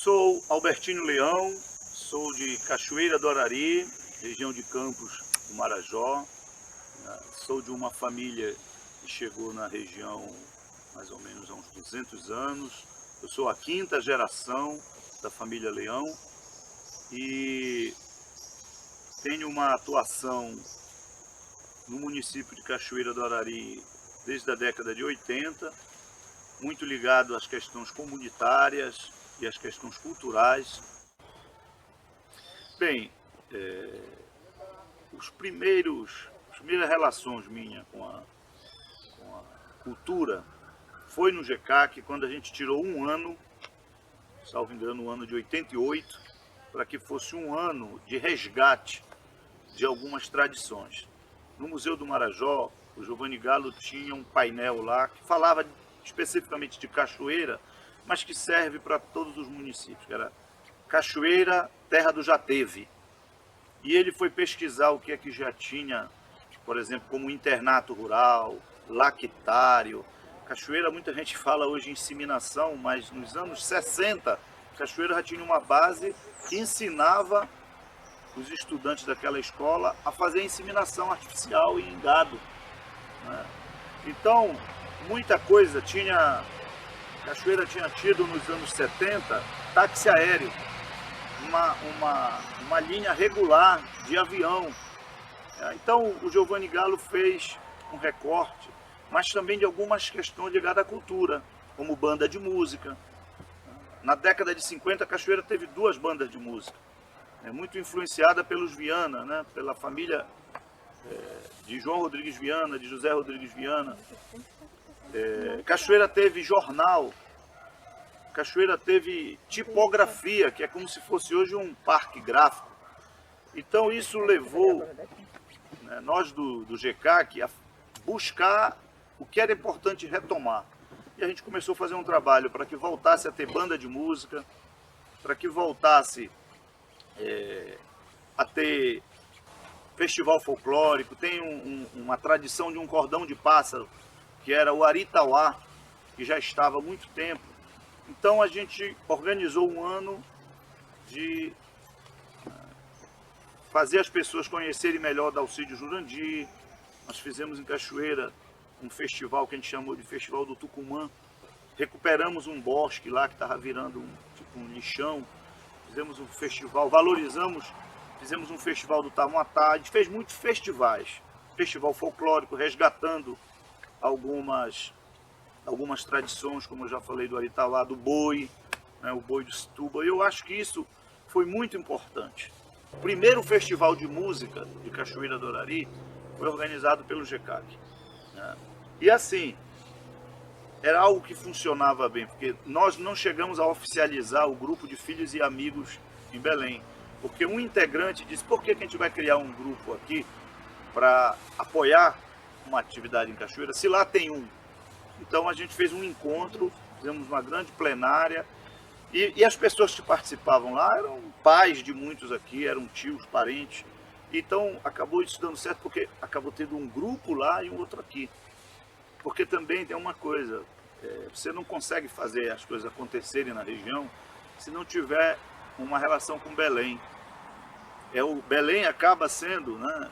sou Albertino Leão, sou de Cachoeira do Arari, região de Campos do Marajó. Sou de uma família que chegou na região mais ou menos há uns 200 anos. Eu sou a quinta geração da família Leão e tenho uma atuação no município de Cachoeira do Arari desde a década de 80, muito ligado às questões comunitárias e às questões culturais. Bem, as primeiras relações minhas com a cultura foi no GECAC, quando a gente tirou um ano, salvo engano, o ano de 88, para que fosse um ano de resgate de algumas tradições. No Museu do Marajó, o Giovanni Gallo tinha um painel lá que falava especificamente de Cachoeira, mas que serve para todos os municípios, que era Cachoeira, terra do já teve. E ele foi pesquisar o que é que já tinha, por exemplo, como internato rural, lactário. Cachoeira, muita gente fala hoje em inseminação, mas nos anos 60, Cachoeira já tinha uma base que ensinava os estudantes daquela escola a fazer inseminação artificial em gado, né? Então, muita coisa tinha... Cachoeira tinha tido nos anos 70 táxi aéreo, uma linha regular de avião. Então o Giovanni Gallo fez um recorte, mas também de algumas questões ligadas à cultura, como banda de música. Na década de 50, Cachoeira teve duas bandas de música, muito influenciada pelos Viana, né? Pela família de João Rodrigues Viana, de José Rodrigues Viana. Cachoeira teve jornal, Cachoeira teve tipografia, que é como se fosse hoje um parque gráfico. Então isso levou, né, nós do GECAC a buscar o que era importante retomar. E a gente começou a fazer um trabalho para que voltasse a ter banda de música, para que voltasse a ter festival folclórico. Tem uma tradição de um cordão de pássaro, que era o Aritauá, que já estava há muito tempo. Então a gente organizou um ano de fazer as pessoas conhecerem melhor Dalcídio Jurandir. Nós fizemos em Cachoeira um festival que a gente chamou de Festival do Tucumã. Recuperamos um bosque lá que estava virando um lixão. Fizemos um festival, fizemos um festival do Tamuatá. A gente fez muitos festivais. Festival folclórico, resgatando algumas tradições, como eu já falei do Aritauá, do boi, né, o boi do Situba. Eu acho que isso foi muito importante. O primeiro festival de música de Cachoeira do Arari foi organizado pelo GECAC, né? E assim, era algo que funcionava bem, porque nós não chegamos a oficializar o grupo de filhos e amigos em Belém, porque um integrante disse: por que a gente vai criar um grupo aqui para apoiar uma atividade em Cachoeira, se lá tem um? Então a gente fez um encontro, fizemos uma grande plenária, e as pessoas que participavam lá eram pais de muitos aqui, eram tios, parentes. Então acabou isso dando certo, porque acabou tendo um grupo lá e um outro aqui. Porque também tem uma coisa, você não consegue fazer as coisas acontecerem na região se não tiver uma relação com Belém. O Belém acaba sendo, né,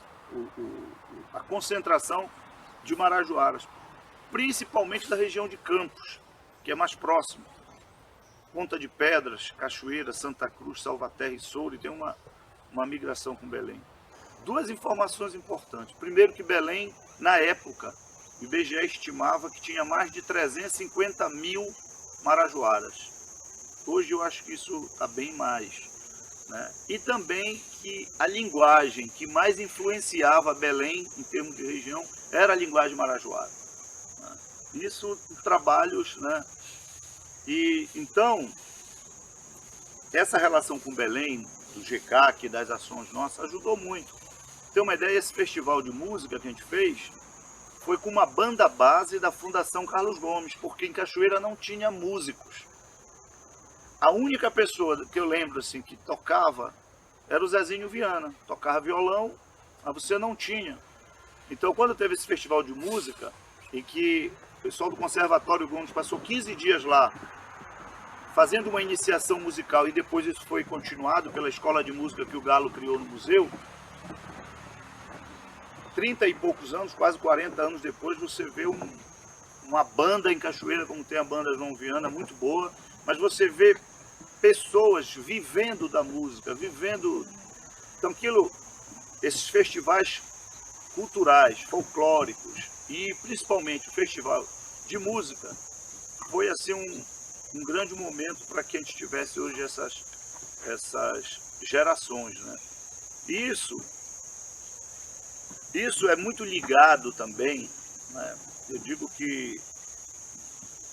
a concentração de marajoaras, principalmente da região de Campos, que é mais próximo. Ponta de Pedras, Cachoeira, Santa Cruz, Salvaterra e Soure tem uma migração com Belém. Duas informações importantes. Primeiro, que Belém, na época, o IBGE estimava que tinha mais de 350 mil marajoaras. Hoje eu acho que isso está bem mais, né? E também que a linguagem que mais influenciava Belém, em termos de região, era a linguagem marajoara. Isso, trabalhos, né? E então, essa relação com Belém, do GECAC, das ações nossas, ajudou muito. Pra ter uma ideia, esse festival de música que a gente fez foi com uma banda base da Fundação Carlos Gomes, porque em Cachoeira não tinha músicos. A única pessoa que eu lembro assim que tocava era o Zezinho Viana, tocava violão, mas você não tinha. Então, quando teve esse festival de música, em que o pessoal do Conservatório Gomes passou 15 dias lá fazendo uma iniciação musical, e depois isso foi continuado pela escola de música que o Galo criou no museu, 30 e poucos anos, quase 40 anos depois, você vê uma banda em Cachoeira, como tem a banda João Viana, muito boa, mas você vê pessoas vivendo da música, vivendo... Então esses festivais culturais, folclóricos, e principalmente o festival de música, foi assim um grande momento para que a gente tivesse hoje essas gerações, né? Isso é muito ligado também, né? Eu digo que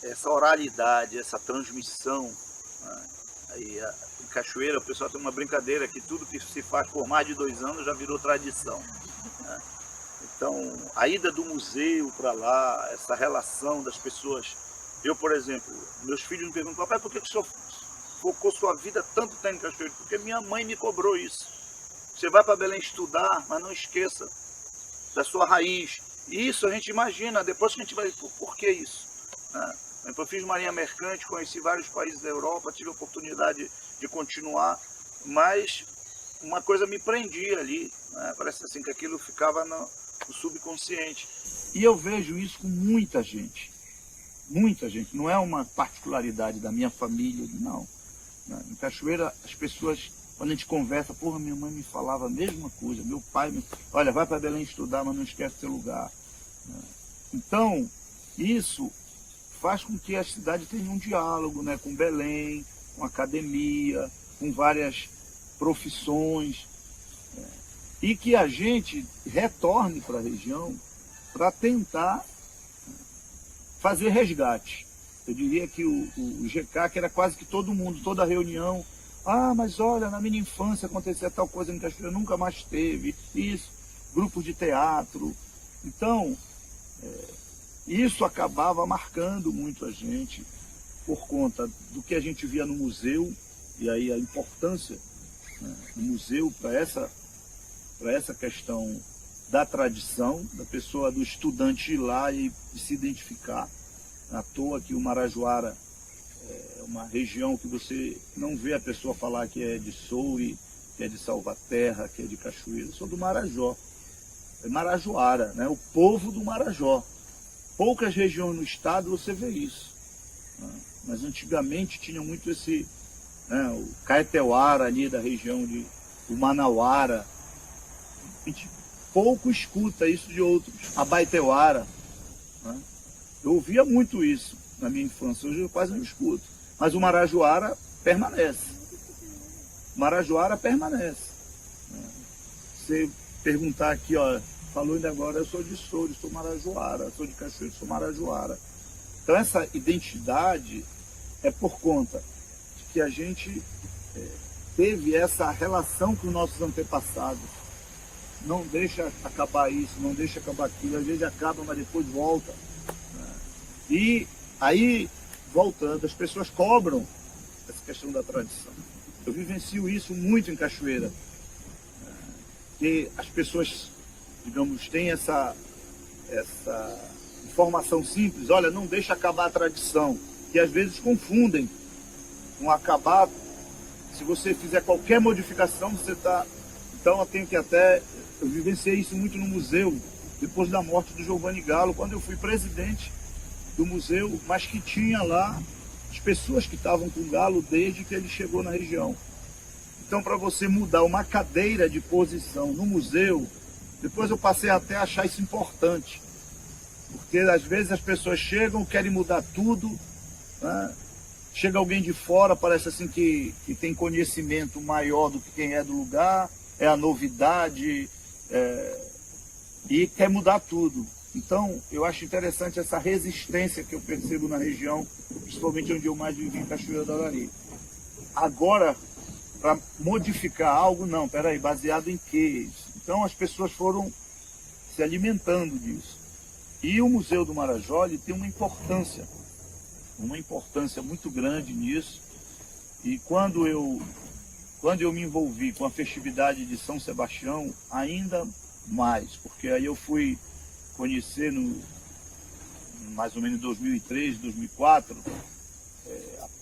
essa oralidade, essa transmissão, né? Aí, em Cachoeira o pessoal tem uma brincadeira que tudo que se faz por mais de 2 anos já virou tradição, né? Então, a ida do museu para lá, essa relação das pessoas. Eu, por exemplo, meus filhos me perguntam: papai, por que o senhor focou sua vida tanto tempo em Cachoeira? Porque minha mãe me cobrou isso. Você vai para Belém estudar, mas não esqueça da sua raiz. E isso a gente imagina, depois que a gente vai, por que isso? Eu fiz marinha mercante, conheci vários países da Europa, tive a oportunidade de continuar, mas uma coisa me prendia ali, né? Parece assim que aquilo ficava no subconsciente. E eu vejo isso com muita gente, não é uma particularidade da minha família, não. Em Cachoeira, as pessoas, quando a gente conversa, porra, minha mãe me falava a mesma coisa, meu pai, olha, vai para Belém estudar, mas não esquece seu lugar. Então, isso faz com que a cidade tenha um diálogo, né, com Belém, com academia, com várias profissões, e que a gente retorne para a região para tentar fazer resgate. Eu diria que o GCAC era quase que todo mundo, toda reunião. Ah, mas olha, na minha infância acontecia tal coisa em Cachoeira, nunca mais teve. Isso, grupos de teatro. Então, isso acabava marcando muito a gente por conta do que a gente via no museu, e aí a importância, né, do museu para essa questão da tradição, da pessoa, do estudante ir lá e se identificar. À toa que o Marajoara é uma região que você não vê a pessoa falar que é de Soure, que é de Salvaterra, que é de Cachoeira. Eu sou do Marajó, é Marajoara, né? O povo do Marajó. Poucas regiões no estado você vê isso, né? Mas antigamente tinha muito esse, né, o Caeteuara ali da região do Manauara. A gente pouco escuta isso de outros. Abaeteuara, né? Eu ouvia muito isso na minha infância, hoje eu quase não escuto. Mas o Marajoara permanece. O Marajoara permanece. Você perguntar aqui, ó, falou ainda agora, eu sou de Soure, sou Marajoara, sou de Cachoeira, sou Marajoara. Então essa identidade é por conta de que a gente teve essa relação com os nossos antepassados. Não deixa acabar isso, não deixa acabar aquilo, às vezes acaba, mas depois volta. E aí, voltando, as pessoas cobram essa questão da tradição. Eu vivencio isso muito em Cachoeira, que as pessoas, digamos, têm essa informação simples: olha, não deixa acabar a tradição, que às vezes confundem com acabar. Se você fizer qualquer modificação, você está... Então eu tenho que eu vivenciei isso muito no museu, depois da morte do Giovanni Galo, quando eu fui presidente do museu, mas que tinha lá as pessoas que estavam com o Galo desde que ele chegou na região. Então, para você mudar uma cadeira de posição no museu, depois eu passei até a achar isso importante, porque às vezes as pessoas chegam, querem mudar tudo, né? Chega alguém de fora, parece assim que tem conhecimento maior do que quem é do lugar, é a novidade, e quer mudar tudo. Então, eu acho interessante essa resistência que eu percebo na região, principalmente onde eu mais vivi, em Cachoeira do Arari. Agora, para modificar algo, não, peraí, baseado em quê? Então, as pessoas foram se alimentando disso. E o Museu do Marajó tem uma importância muito grande nisso. E quando eu me envolvi com a festividade de São Sebastião, ainda mais, porque aí eu fui conhecer mais ou menos em 2003, 2004,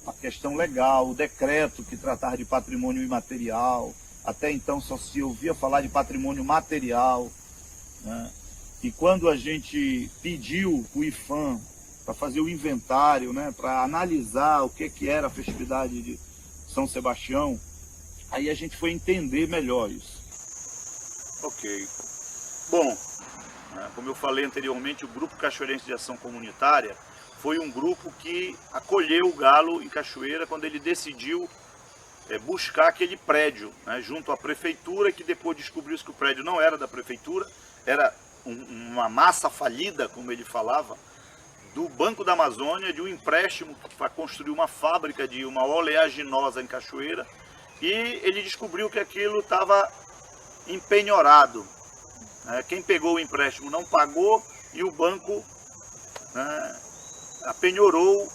a questão legal, o decreto que tratava de patrimônio imaterial. Até então só se ouvia falar de patrimônio material, né? E quando a gente pediu o IPHAN para fazer o inventário, né, para analisar o que era a festividade de São Sebastião, aí a gente foi entender melhor isso. Ok. Bom, como eu falei anteriormente, o Grupo Cachoeirense de Ação Comunitária foi um grupo que acolheu o Galo em Cachoeira quando ele decidiu buscar aquele prédio, né, junto à prefeitura, que depois descobriu-se que o prédio não era da prefeitura, era uma massa falida, como ele falava, do Banco da Amazônia, de um empréstimo para construir uma fábrica de uma oleaginosa em Cachoeira, e ele descobriu que aquilo estava empenhorado. Quem pegou o empréstimo não pagou e o banco, né, apenhorou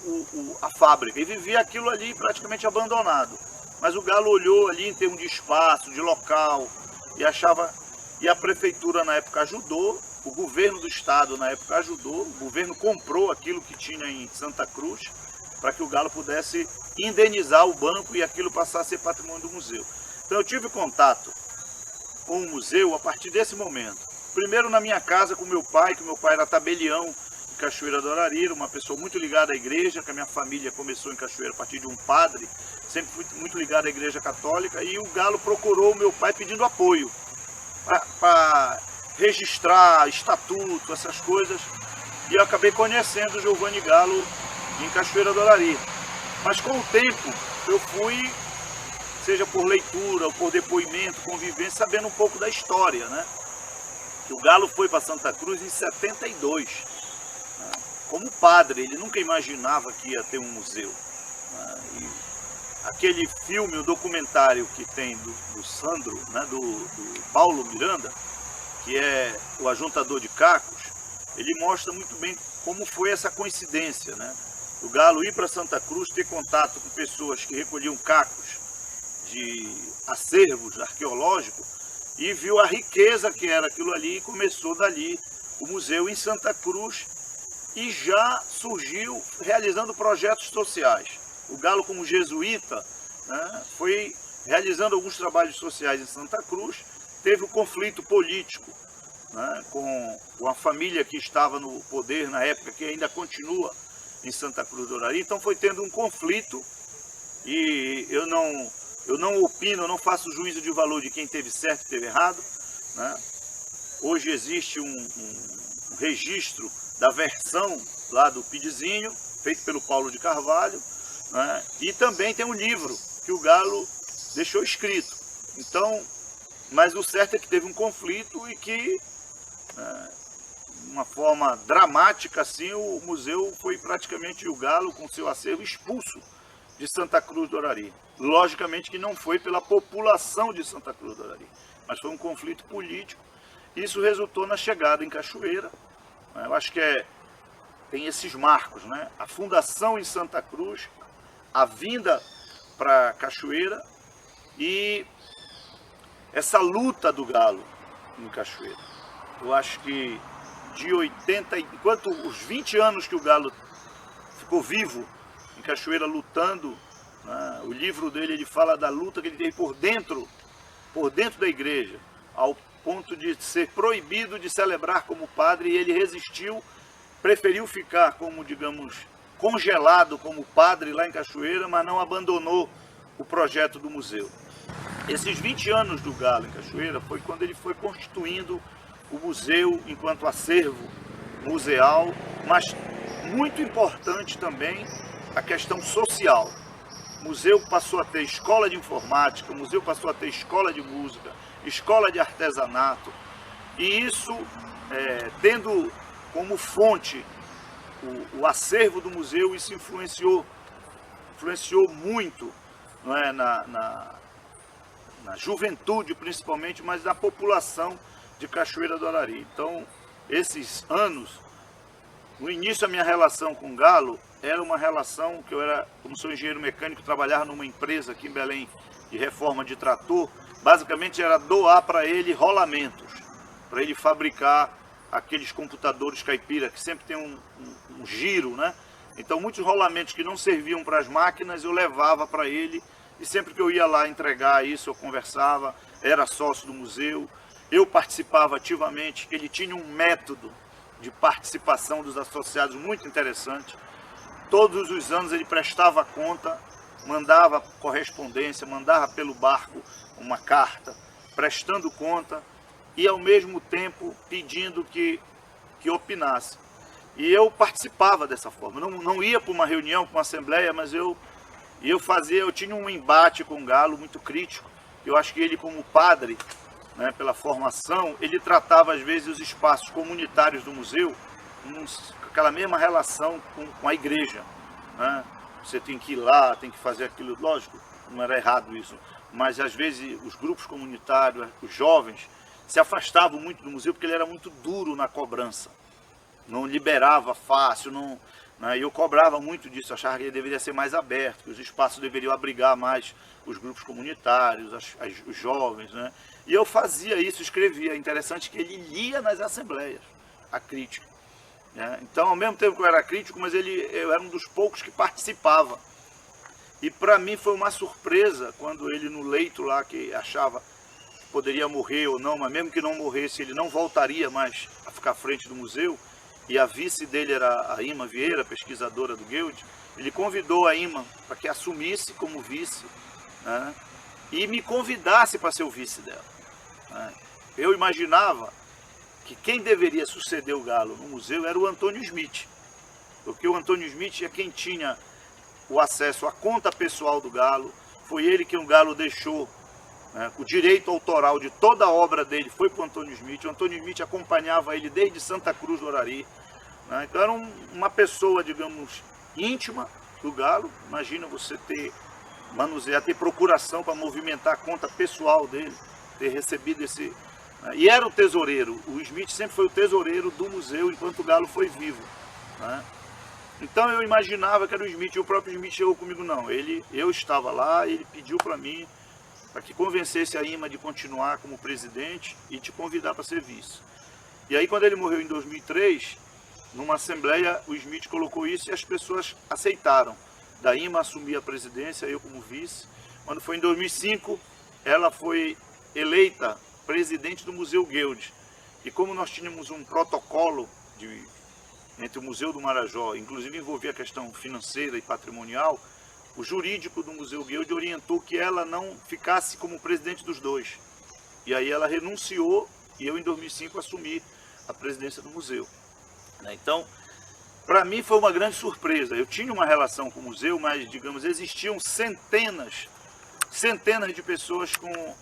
a fábrica, e vivia aquilo ali praticamente abandonado. Mas o Galo olhou ali em termos de espaço, de local, e achava... E a prefeitura na época ajudou, o governo do estado na época ajudou, o governo comprou aquilo que tinha em Santa Cruz para que o Galo pudesse indenizar o banco e aquilo passasse a ser patrimônio do museu. Então eu tive contato com o museu a partir desse momento. Primeiro na minha casa com meu pai, que meu pai era tabelião em Cachoeira do Arari, uma pessoa muito ligada à igreja, que a minha família começou em Cachoeira a partir de um padre, sempre fui muito ligado à igreja católica, e o Galo procurou o meu pai pedindo apoio para registrar estatuto, essas coisas, e eu acabei conhecendo o Giovanni Galo em Cachoeira do Arari. Mas com o tempo eu fui, seja por leitura ou por depoimento, convivência, sabendo um pouco da história, né? Que o Galo foi para Santa Cruz em 72, né? Como padre, ele nunca imaginava que ia ter um museu, né? E aquele filme, o documentário que tem do Sandro, né, do Paulo Miranda, que é o Ajuntador de Cacos, ele mostra muito bem como foi essa coincidência, né? O Galo ir para Santa Cruz, ter contato com pessoas que recolhiam cacos de acervos arqueológicos e viu a riqueza que era aquilo ali, e começou dali o museu em Santa Cruz e já surgiu realizando projetos sociais. O Galo, como jesuíta, né, foi realizando alguns trabalhos sociais em Santa Cruz, teve um conflito político, né, com a família que estava no poder na época, que ainda continua em Santa Cruz do Arari. Então foi tendo um conflito, e eu não opino, eu não faço juízo de valor de quem teve certo e teve errado, né? Hoje existe um registro da versão lá do Pidizinho, feito pelo Paulo de Carvalho, né? E também tem um livro que o Galo deixou escrito. Então, mas o certo é que teve um conflito e que, de uma forma dramática assim, o museu foi praticamente, o Galo com seu acervo, expulso de Santa Cruz do Arari. Logicamente que não foi pela população de Santa Cruz do Arari, mas foi um conflito político. Isso resultou na chegada em Cachoeira. Eu acho que tem esses marcos, né? A fundação em Santa Cruz, a vinda para Cachoeira e essa luta do Galo em Cachoeira. Eu acho que de 80, enquanto os 20 anos que o Galo ficou vivo em Cachoeira lutando, né, o livro dele, ele fala da luta que ele teve por dentro da igreja, ao ponto de ser proibido de celebrar como padre, e ele resistiu, preferiu ficar como, digamos, congelado como padre lá em Cachoeira, mas não abandonou o projeto do museu. Esses 20 anos do Galo em Cachoeira foi quando ele foi constituindo o museu enquanto acervo museal, mas muito importante também a questão social. O museu passou a ter escola de informática, o museu passou a ter escola de música, escola de artesanato, e isso tendo como fonte o acervo do museu, isso influenciou muito, não é, na juventude principalmente, mas na população de Cachoeira do Arari. Então, esses anos, no início a minha relação com o Galo era uma relação que eu era, como sou engenheiro mecânico, trabalhava numa empresa aqui em Belém de reforma de trator, basicamente era doar para ele rolamentos, para ele fabricar aqueles computadores caipira, que sempre tem um giro, né? Então muitos rolamentos que não serviam para as máquinas eu levava para ele, e sempre que eu ia lá entregar isso eu conversava, era sócio do museu, eu participava ativamente, ele tinha um método de participação dos associados muito interessante. Todos os anos ele prestava conta, mandava correspondência, mandava pelo barco uma carta, prestando conta e ao mesmo tempo pedindo que opinasse. E eu participava dessa forma, não ia para uma reunião, para uma assembleia, mas eu tinha um embate com o Galo muito crítico. Eu acho que ele, como padre, né, pela formação, ele tratava às vezes os espaços comunitários do museu com aquela mesma relação com a igreja, né? Você tem que ir lá, tem que fazer aquilo, lógico, não era errado isso, mas às vezes os grupos comunitários, os jovens, se afastavam muito do museu porque ele era muito duro na cobrança, não liberava fácil, né? Eu cobrava muito disso, achava que ele deveria ser mais aberto, que os espaços deveriam abrigar mais os grupos comunitários, os jovens, né? E eu fazia isso, escrevia. Interessante que ele lia nas assembleias a crítica, né? Então, ao mesmo tempo que eu era crítico, mas eu era um dos poucos que participava. E para mim foi uma surpresa quando ele, no leito lá, que achava que poderia morrer ou não, mas mesmo que não morresse, ele não voltaria mais a ficar à frente do museu. E a vice dele era a Ima Vieira, pesquisadora do Guild. Ele convidou a Ima para que assumisse como vice, né, e me convidasse para ser o vice dela, né. Eu imaginava que quem deveria suceder o Galo no museu era o Antônio Smith, porque o Antônio Smith é quem tinha o acesso à conta pessoal do Galo, foi ele que o Galo deixou, né, o direito autoral de toda a obra dele foi para o Antônio Smith. O Antônio Smith acompanhava ele desde Santa Cruz do Orari, né? Então era uma pessoa, digamos, íntima do Galo. Imagina você manusear, ter procuração para movimentar a conta pessoal dele, ter recebido esse... né? E era o tesoureiro, o Smith sempre foi o tesoureiro do museu enquanto o Galo foi vivo, né? Então eu imaginava que era o Smith, e o próprio Smith chegou comigo, não. Eu estava lá, ele pediu para mim, para que convencesse a Ima de continuar como presidente e te convidar para ser vice. E aí quando ele morreu em 2003, numa assembleia, o Smith colocou isso e as pessoas aceitaram. Da Ima assumir a presidência, eu como vice. Quando foi em 2005, ela foi eleita presidente do Museu Guild. E como nós tínhamos um protocolo entre o Museu do Marajó, inclusive envolvia a questão financeira e patrimonial, o jurídico do Museu Guild orientou que ela não ficasse como presidente dos dois. E aí ela renunciou e eu, em 2005, assumi a presidência do museu. Então, para mim foi uma grande surpresa. Eu tinha uma relação com o museu, mas, digamos, existiam centenas de pessoas com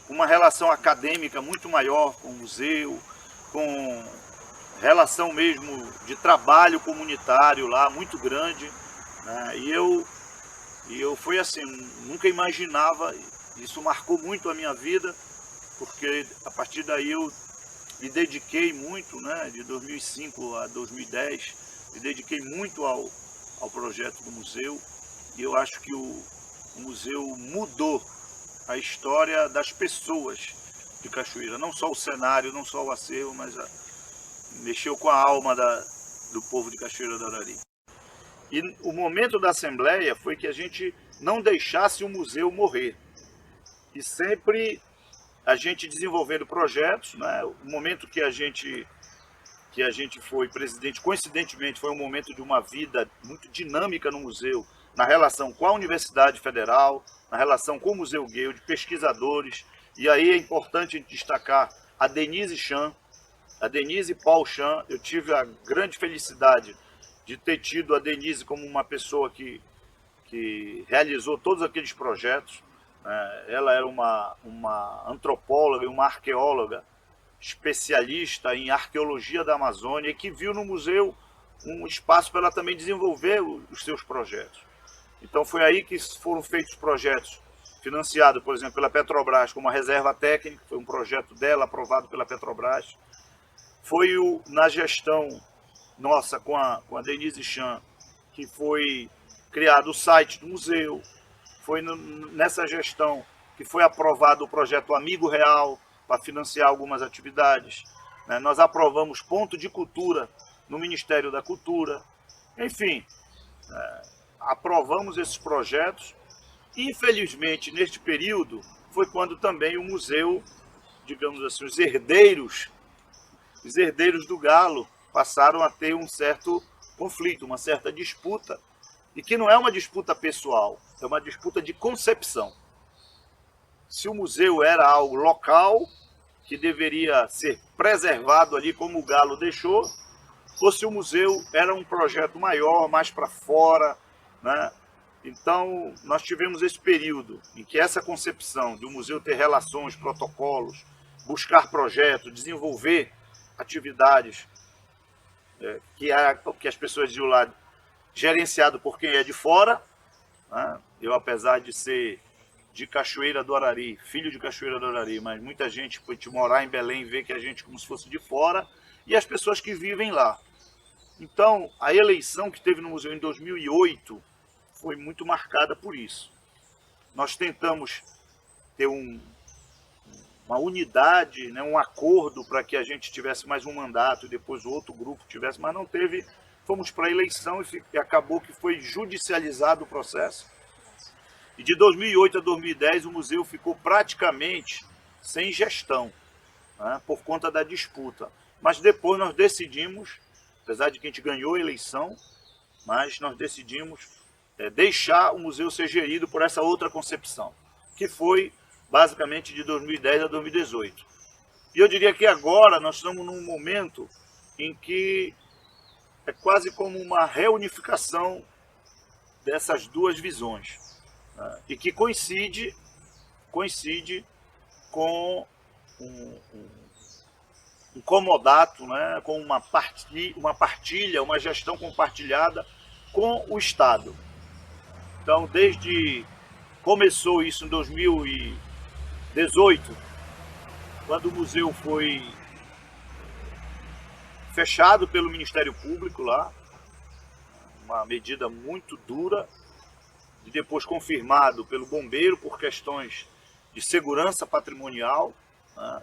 uma relação acadêmica muito maior com o museu, com relação mesmo de trabalho comunitário lá, muito grande, né? E eu fui assim, nunca imaginava, isso marcou muito a minha vida, porque a partir daí eu me dediquei muito, né, de 2005 a 2010, me dediquei muito ao projeto do museu, e eu acho que o museu mudou a história das pessoas de Cachoeira, não só o cenário, não só o acervo, mas mexeu com a alma do povo de Cachoeira do Arari. E o momento da Assembleia foi que a gente não deixasse o museu morrer. E sempre a gente desenvolvendo projetos, né? O momento que a gente foi presidente, coincidentemente, foi um momento de uma vida muito dinâmica no museu, na relação com a Universidade Federal, na relação com o Museu Guild, pesquisadores. E aí é importante destacar a Denise Chan, a Denise Paul Chan. Eu tive a grande felicidade de ter tido a Denise como uma pessoa que realizou todos aqueles projetos. Ela era uma antropóloga e uma arqueóloga especialista em arqueologia da Amazônia e que viu no museu um espaço para ela também desenvolver os seus projetos. Então foi aí que foram feitos projetos financiados, por exemplo, pela Petrobras, como a Reserva Técnica, foi um projeto dela aprovado pela Petrobras. Foi na gestão nossa com a Denise Chan que foi criado o site do museu. Foi nessa gestão que foi aprovado o projeto Amigo Real para financiar algumas atividades. Nós aprovamos ponto de cultura no Ministério da Cultura. Enfim, aprovamos esses projetos. Infelizmente, neste período, foi quando também o museu, digamos assim, os herdeiros do Galo passaram a ter um certo conflito, uma certa disputa, e que não é uma disputa pessoal, é uma disputa de concepção. Se o museu era algo local, que deveria ser preservado ali como o Galo deixou, ou se o museu era um projeto maior, mais para fora, né? Então, nós tivemos esse período em que essa concepção de o museu ter relações, protocolos, buscar projetos, desenvolver atividades que as pessoas diziam lá, gerenciado por quem é de fora, né? Eu, apesar de ser de Cachoeira do Arari, filho de Cachoeira do Arari, mas muita gente foi de morar em Belém e ver que a gente como se fosse de fora, e as pessoas que vivem lá. Então, a eleição que teve no museu em 2008 foi muito marcada por isso. Nós tentamos ter uma unidade, né, um acordo para que a gente tivesse mais um mandato e depois o outro grupo tivesse, mas não teve. Fomos para a eleição e acabou que foi judicializado o processo. E de 2008 a 2010 o museu ficou praticamente sem gestão, né, por conta da disputa. Mas depois nós decidimos, apesar de que a gente ganhou a eleição, mas nós decidimos deixar o museu ser gerido por essa outra concepção, que foi basicamente de 2010 a 2018. E eu diria que agora nós estamos num momento em que é quase como uma reunificação dessas duas visões, né? E que coincide com um comodato, né? Com uma partilha, uma gestão compartilhada com o Estado. Então, começou isso em 2018, quando o museu foi fechado pelo Ministério Público lá, uma medida muito dura, e depois confirmado pelo bombeiro por questões de segurança patrimonial, né?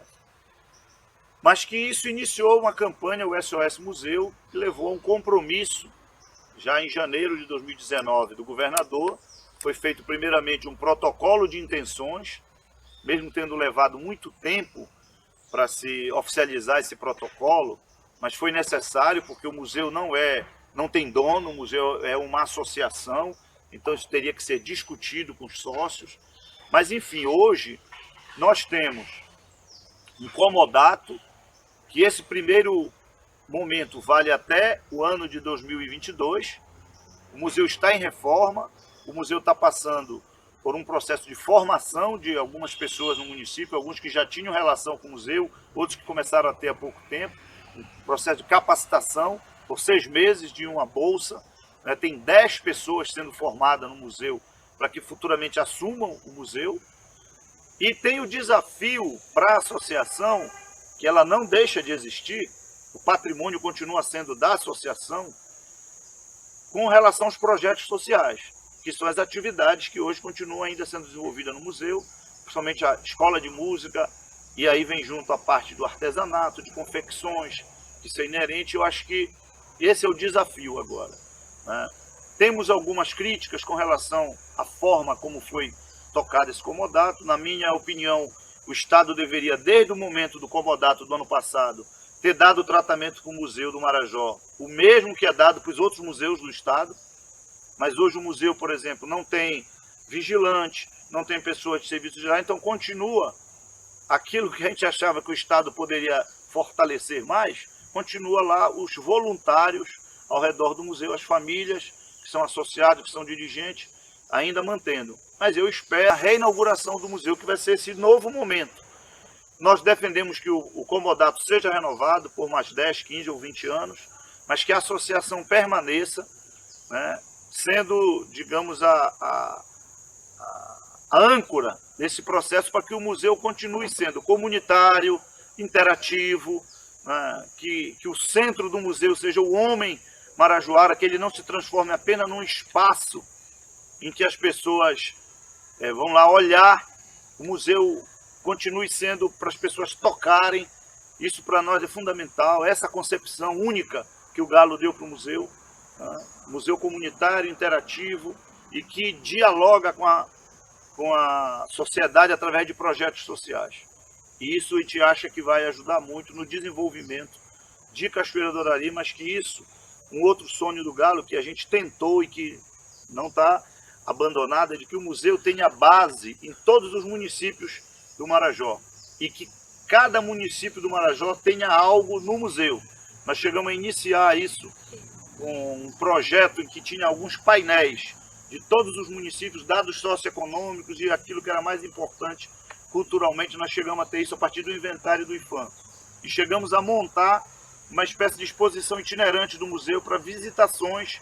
Mas que isso iniciou uma campanha, o SOS Museu, que levou a um compromisso, já em janeiro de 2019, do governador. Foi feito primeiramente um protocolo de intenções, mesmo tendo levado muito tempo para se oficializar esse protocolo, mas foi necessário porque o museu não tem dono, o museu é uma associação, então isso teria que ser discutido com os sócios. Mas enfim, hoje nós temos um comodato, que esse primeiro momento vale até o ano de 2022, o museu está em reforma, o museu está passando por um processo de formação de algumas pessoas no município, alguns que já tinham relação com o museu, outros que começaram a ter há pouco tempo, um processo de capacitação por 6 meses de uma bolsa, né? Tem 10 pessoas sendo formadas no museu para que futuramente assumam o museu, e tem o desafio para a associação, que ela não deixa de existir, o patrimônio continua sendo da associação, com relação aos projetos sociais, que são as atividades que hoje continuam ainda sendo desenvolvidas no museu, principalmente a escola de música, e aí vem junto a parte do artesanato, de confecções, que isso é inerente. Eu acho que esse é o desafio agora, né? Temos algumas críticas com relação à forma como foi tocado esse comodato. Na minha opinião, o Estado deveria, desde o momento do comodato do ano passado, ter dado o tratamento para o Museu do Marajó, o mesmo que é dado para os outros museus do Estado. Mas hoje o museu, por exemplo, não tem vigilante, não tem pessoas de serviço geral, então continua aquilo que a gente achava que o Estado poderia fortalecer mais, continua lá os voluntários ao redor do museu, as famílias que são associados, que são dirigentes, ainda mantendo. Mas eu espero a reinauguração do museu, que vai ser esse novo momento. Nós defendemos que o comodato seja renovado por mais 10, 15 ou 20 anos, mas que a associação permaneça, né, sendo, digamos, a âncora desse processo para que o museu continue sendo comunitário, interativo, né, que o centro do museu seja o homem marajoara, que ele não se transforme apenas num espaço em que as pessoas vão lá olhar. O museu continue sendo para as pessoas tocarem. Isso para nós é fundamental, essa concepção única que o Galo deu para o museu. museu comunitário, interativo e que dialoga com a sociedade através de projetos sociais. E isso a gente acha que vai ajudar muito no desenvolvimento de Cachoeira do Arari, mas que isso, um outro sonho do Galo que a gente tentou e que não está abandonado, é de que o museu tenha base em todos os municípios do Marajó e que cada município do Marajó tenha algo no museu. Nós chegamos a iniciar isso com um projeto em que tinha alguns painéis de todos os municípios, dados socioeconômicos e aquilo que era mais importante culturalmente. Nós chegamos a ter isso a partir do inventário do IPHAN. E chegamos a montar uma espécie de exposição itinerante do museu para visitações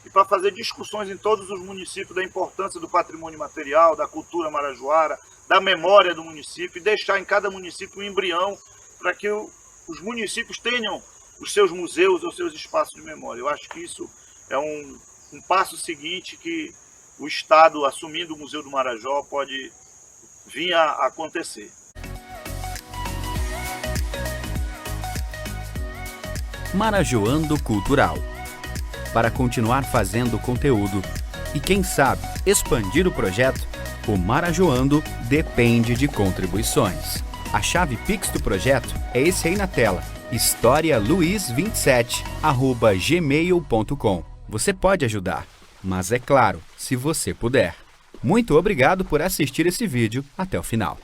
e para fazer discussões em todos os municípios da importância do patrimônio material, da cultura marajoara, da memória do município, e deixar em cada município um embrião para que os municípios tenham os seus museus, os seus espaços de memória. Eu acho que isso é um passo seguinte que o Estado, assumindo o Museu do Marajó, pode vir a acontecer. Marajoando Cultural. Para continuar fazendo conteúdo e, quem sabe, expandir o projeto, o Marajoando depende de contribuições. A chave Pix do projeto é esse aí na tela, historialuiz27@gmail.com. Você pode ajudar, mas é claro, se você puder. Muito obrigado por assistir esse vídeo até o final.